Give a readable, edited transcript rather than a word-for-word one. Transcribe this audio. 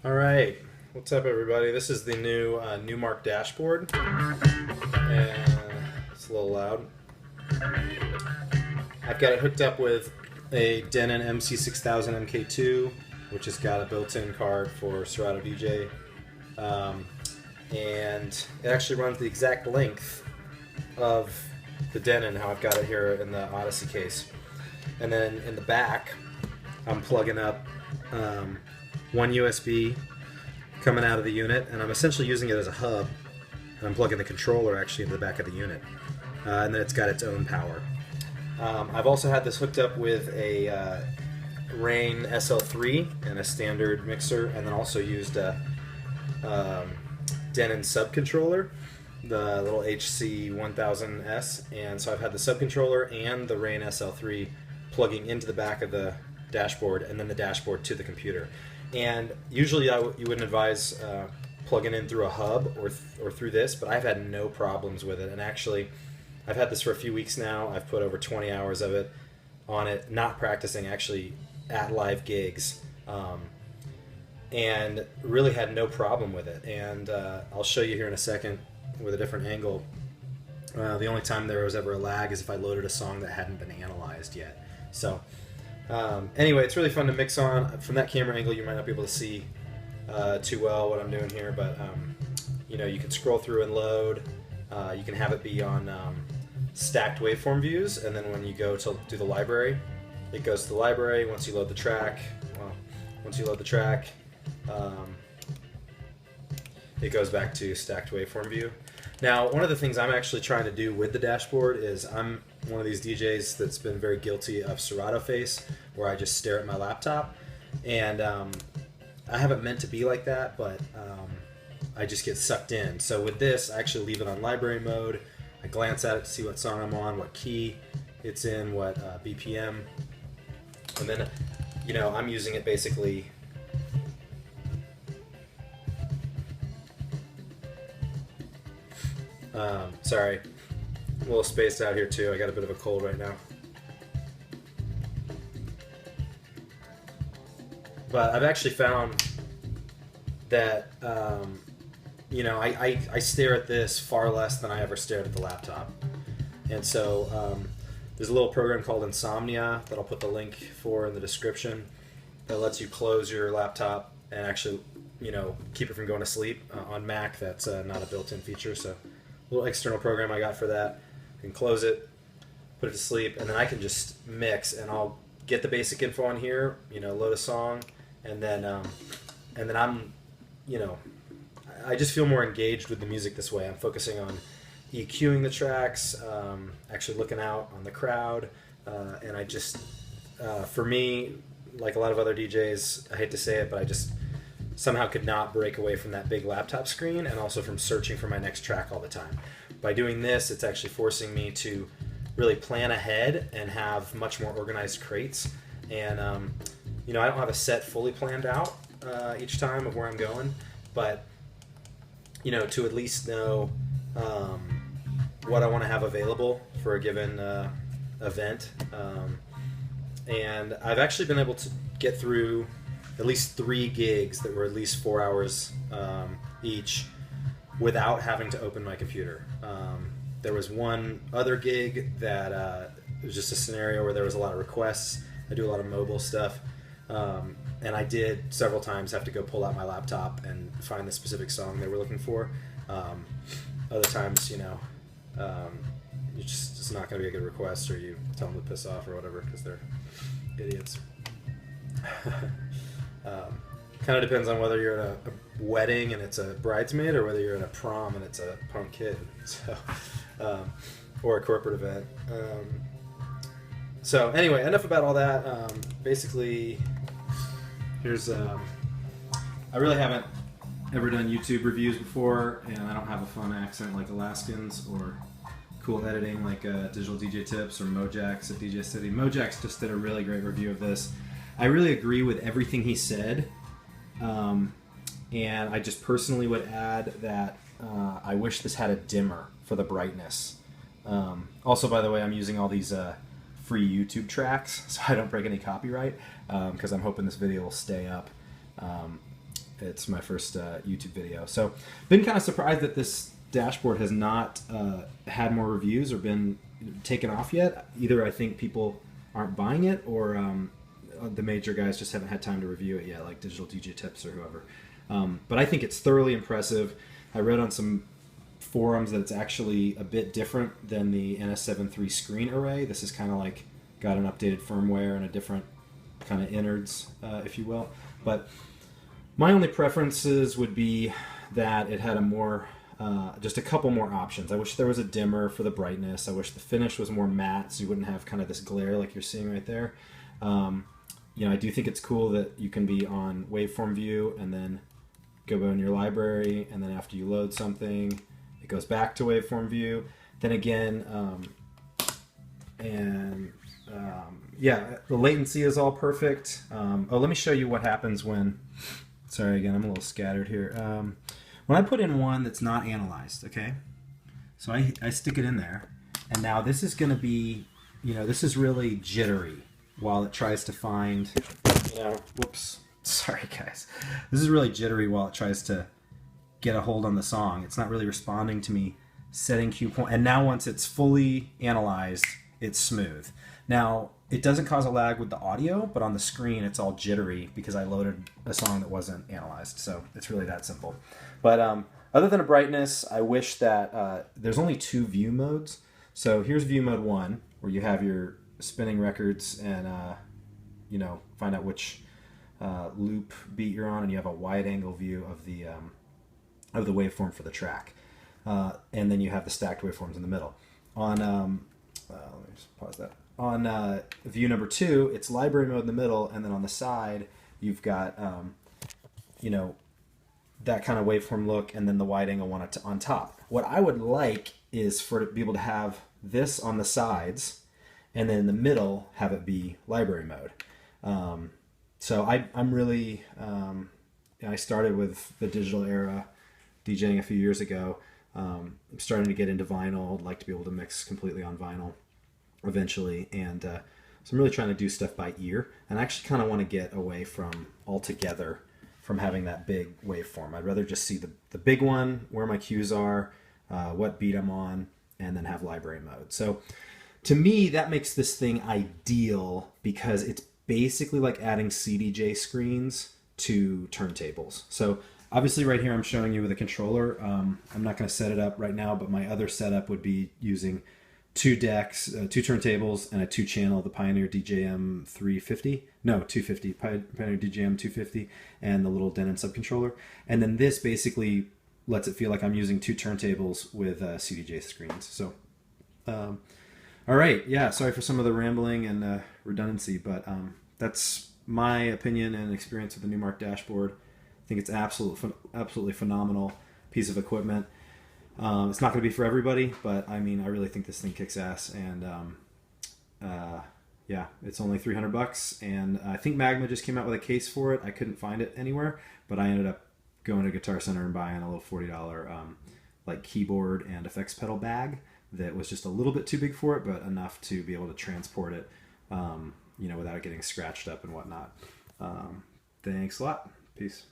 All right, what's up, everybody? This is the new Numark dashboard, and it's a little loud. I've got it hooked up with a Denon MC6000 MK2, which has got a built-in card for Serato DJ, and it actually runs the exact length of the Denon, how I've got it here in the Odyssey case. And then in the back, I'm plugging up one USB coming out of the unit, and I'm essentially using it as a hub. And I'm plugging the controller actually into the back of the unit, and then it's got its own power. I've also had this hooked up with a Rain SL3 and a standard mixer, and then also used a Denon subcontroller, the little HC1000S, and so I've had the subcontroller and the Rain SL3 plugging into the back of the dashboard, and then the dashboard to the computer. And usually you wouldn't advise plugging in through a hub or through this, but I've had no problems with it. And actually, I've had this for a few weeks now. I've put over 20 hours of it on it, not practicing, actually at live gigs, and really had no problem with it. And I'll show you here in a second with a different angle. The only time there was ever a lag is if I loaded a song that hadn't been analyzed yet. So anyway, it's really fun to mix on. From that camera angle, you might not be able to see too well what I'm doing here, but you know, you can scroll through and load. You can have it be on stacked waveform views, and then when you go to do the library, it goes to the library. Once you load the track, it goes back to stacked waveform view. Now, one of the things I'm actually trying to do with the dashboard is I'm one of these DJs that's been very guilty of Serato face, where I just stare at my laptop, and I haven't meant to be like that, but I just get sucked in. So with this, I actually leave it on library mode. I glance at it to see what song I'm on, what key it's in, what BPM, and then, you know, I'm using it basically sorry, a little spaced out here too. I got a bit of a cold right now. But I've actually found that, you know, I stare at this far less than I ever stared at the laptop. And so there's a little program called Insomnia that I'll put the link for in the description that lets you close your laptop and actually, you know, keep it from going to sleep. On Mac, that's not a built-in feature, so a little external program I got for that. I can close it, put it to sleep, and then I can just mix, and I'll get the basic info on here, you know, load a song, and then I'm, you know, I just feel more engaged with the music this way. I'm focusing on EQing the tracks, actually looking out on the crowd, and I just, for me, like a lot of other DJs, I hate to say it, but I just somehow could not break away from that big laptop screen, and also from searching for my next track all the time. By doing this, it's actually forcing me to really plan ahead and have much more organized crates. And you know, I don't have a set fully planned out each time of where I'm going, but you know, to at least know what I want to have available for a given event. And I've actually been able to get through at least 3 gigs that were at least 4 hours each without having to open my computer. There was one other gig that it was just a scenario where there was a lot of requests. I do a lot of mobile stuff, and I did several times have to go pull out my laptop and find the specific song they were looking for. Other times, you know, it's not going to be a good request, or you tell them to piss off or whatever because they're idiots. Kind of depends on whether you're at a wedding and it's a bridesmaid, or whether you're at a prom and it's a punk kid, so or a corporate event. So anyway, enough about all that. Basically, here's I really haven't ever done YouTube reviews before, and I don't have a fun accent like Alaskans, or cool editing like Digital DJ Tips or Mojax at DJ City. Mojax just did a really great review of this. I really agree with everything he said, and I just personally would add that I wish this had a dimmer for the brightness. Also, by the way, I'm using all these free YouTube tracks so I don't break any copyright, because I'm hoping this video will stay up. It's my first YouTube video. So been kind of surprised that this dashboard has not had more reviews or been taken off yet. Either I think people aren't buying it, or the major guys just haven't had time to review it yet, like Digital DJ Tips or whoever. But I think it's thoroughly impressive. I read on some forums that it's actually a bit different than the NS7 III screen array. This is kind of like got an updated firmware and a different kind of innards, if you will. But my only preferences would be that it had a more, just a couple more options. I wish there was a dimmer for the brightness. I wish the finish was more matte so you wouldn't have kind of this glare like you're seeing right there. You know, I do think it's cool that you can be on waveform view and then go in your library, and then after you load something, it goes back to waveform view. Then again, yeah, the latency is all perfect. Oh, let me show you what happens when, sorry again, I'm a little scattered here. When I put in one that's not analyzed, okay? So I stick it in there, and now this is gonna be, you know, this is really jittery while it tries to find, you know, whoops, sorry guys. This is really jittery while it tries to get a hold on the song. It's not really responding to me setting cue point. And now once it's fully analyzed, it's smooth. Now, it doesn't cause a lag with the audio, but on the screen it's all jittery because I loaded a song that wasn't analyzed. So it's really that simple. But other than a brightness, I wish that there's only 2 view modes. So here's view mode 1, where you have your spinning records and you know, find out which loop beat you're on, and you have a wide angle view of the waveform for the track, and then you have the stacked waveforms in the middle. On let me just pause that. On view number 2, it's library mode in the middle, and then on the side you've got you know, that kind of waveform look, and then the wide angle one on top. What I would like is for it to be able to have this on the sides, and then in the middle have it be library mode. So I'm really, I started with the digital era DJing a few years ago. I'm starting to get into vinyl. I'd like to be able to mix completely on vinyl eventually. And so I'm really trying to do stuff by ear. And I actually kind of want to get away from altogether from having that big waveform. I'd rather just see the big one, where my cues are, what beat I'm on, and then have library mode. So to me, that makes this thing ideal because it's basically like adding CDJ screens to turntables. So obviously right here I'm showing you with a controller. I'm not going to set it up right now, but my other setup would be using 2 decks, 2 turntables, and a 2-channel, the Pioneer DJM 350. No, 250, Pioneer DJM 250, and the little Denon subcontroller. And then this basically lets it feel like I'm using 2 turntables with CDJ screens. So all right, yeah, sorry for some of the rambling and redundancy, but that's my opinion and experience with the Numark dashboard. I think it's absolutely phenomenal piece of equipment. It's not going to be for everybody, but I mean, I really think this thing kicks ass, and yeah, it's only $300, and I think Magma just came out with a case for it. I couldn't find it anywhere, but I ended up going to Guitar Center and buying a little $40 like keyboard and effects pedal bag that was just a little bit too big for it, but enough to be able to transport it, you know, without it getting scratched up and whatnot. Thanks a lot. Peace.